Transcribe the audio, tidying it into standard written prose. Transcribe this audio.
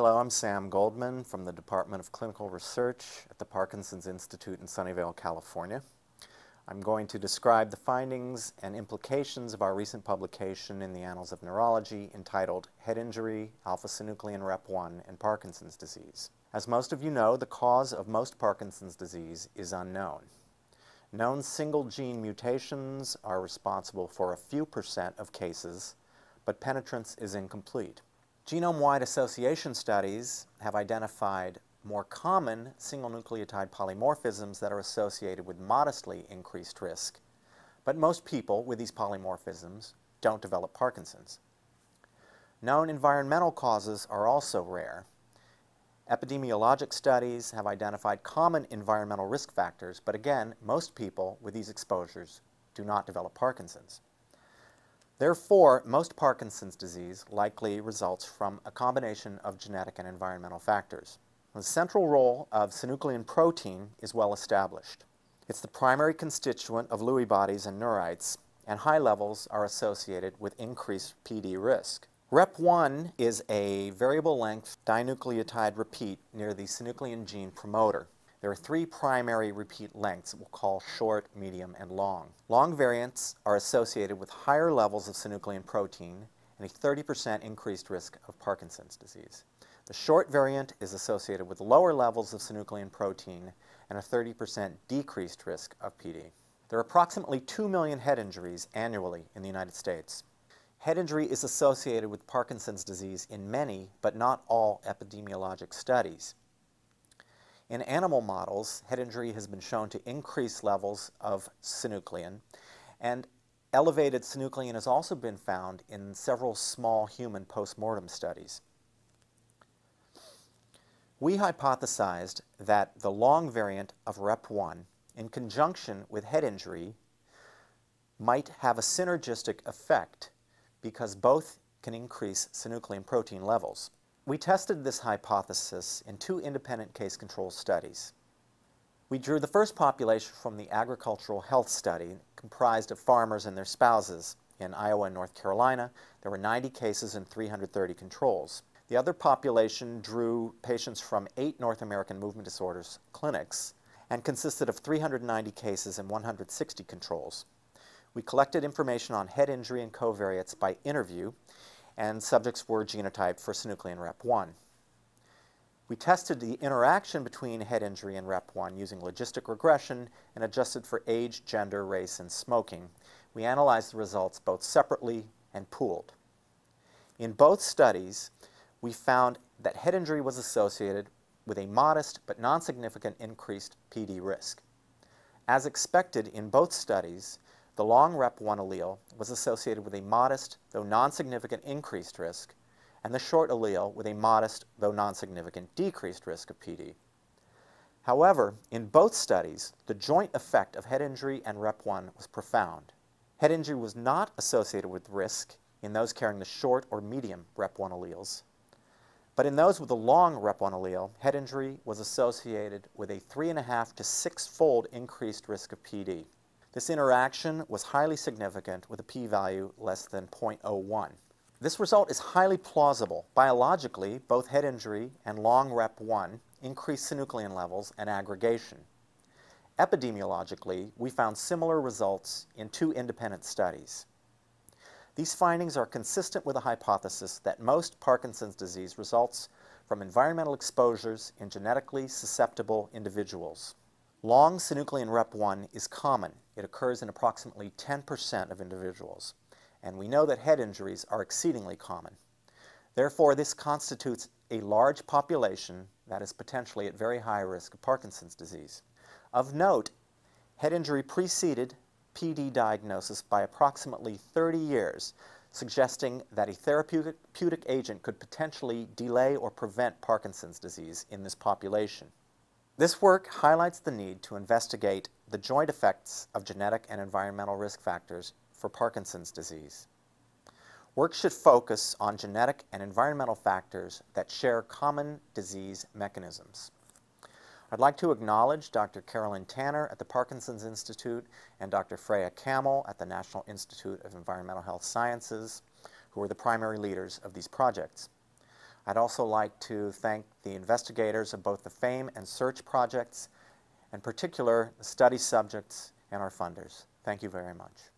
Hello, I'm Sam Goldman from the Department of Clinical Research at the Parkinson's Institute in Sunnyvale, California. I'm going to describe the findings and implications of our recent publication in the Annals of Neurology entitled Head Injury, Alpha-Synuclein Rep1, and Parkinson's Disease. As most of you know, the cause of most Parkinson's disease is unknown. Known single-gene mutations are responsible for a few % of cases, but penetrance is incomplete. Genome-wide association studies have identified more common single nucleotide polymorphisms that are associated with modestly increased risk, but most people with these polymorphisms don't develop Parkinson's. Known environmental causes are also rare. Epidemiologic studies have identified common environmental risk factors, but again, most people with these exposures do not develop Parkinson's. Therefore, most Parkinson's disease likely results from a combination of genetic and environmental factors. The central role of synuclein protein is well established. It's the primary constituent of Lewy bodies and neurites, and high levels are associated with increased PD risk. Rep1 is a variable length dinucleotide repeat near the synuclein gene promoter. There are three primary repeat lengths that we'll call short, medium, and long. Long variants are associated with higher levels of synuclein protein and a 30% increased risk of Parkinson's disease. The short variant is associated with lower levels of synuclein protein and a 30% decreased risk of PD. There are approximately 2 million head injuries annually in the United States. Head injury is associated with Parkinson's disease in many, but not all, epidemiologic studies. In animal models, head injury has been shown to increase levels of synuclein, and elevated synuclein has also been found in several small human postmortem studies. We hypothesized that the long variant of Rep1, in conjunction with head injury, might have a synergistic effect because both can increase synuclein protein levels. We tested this hypothesis in 2 independent case control studies. We drew the first population from the agricultural health study, comprised of farmers and their spouses in Iowa and North Carolina. There were 90 cases and 330 controls. The other population drew patients from 8 North American movement disorders clinics and consisted of 390 cases and 160 controls. We collected information on head injury and covariates by interview, and subjects were genotyped for synuclein Rep1. We tested the interaction between head injury and Rep1 using logistic regression and adjusted for age, gender, race, and smoking. We analyzed the results both separately and pooled. In both studies, we found that head injury was associated with a modest but non-significant increased PD risk. As expected in both studies, the long Rep1 allele was associated with a modest, though non-significant increased risk, and the short allele with a modest, though non-significant decreased risk of PD. However, in both studies, the joint effect of head injury and Rep1 was profound. Head injury was not associated with risk in those carrying the short or medium Rep1 alleles, but in those with the long Rep1 allele, head injury was associated with a 3.5 to 6-fold increased risk of PD. This interaction was highly significant with a p-value less than 0.01. This result is highly plausible. Biologically, both head injury and long Rep1 increase synuclein levels and aggregation. Epidemiologically, we found similar results in 2 independent studies. These findings are consistent with the hypothesis that most Parkinson's disease results from environmental exposures in genetically susceptible individuals. Long synuclein Rep1 is common. It occurs in approximately 10% of individuals, and we know that head injuries are exceedingly common. Therefore, this constitutes a large population that is potentially at very high risk of Parkinson's disease. Of note, head injury preceded PD diagnosis by approximately 30 years, suggesting that a therapeutic agent could potentially delay or prevent Parkinson's disease in this population. This work highlights the need to investigate the joint effects of genetic and environmental risk factors for Parkinson's disease. Work should focus on genetic and environmental factors that share common disease mechanisms. I'd like to acknowledge Dr. Carolyn Tanner at the Parkinson's Institute and Dr. Freya Kamel at the National Institute of Environmental Health Sciences, who are the primary leaders of these projects. I'd also like to thank the investigators of both the FAME and SEARCH projects, in particular the study subjects and our funders. Thank you very much.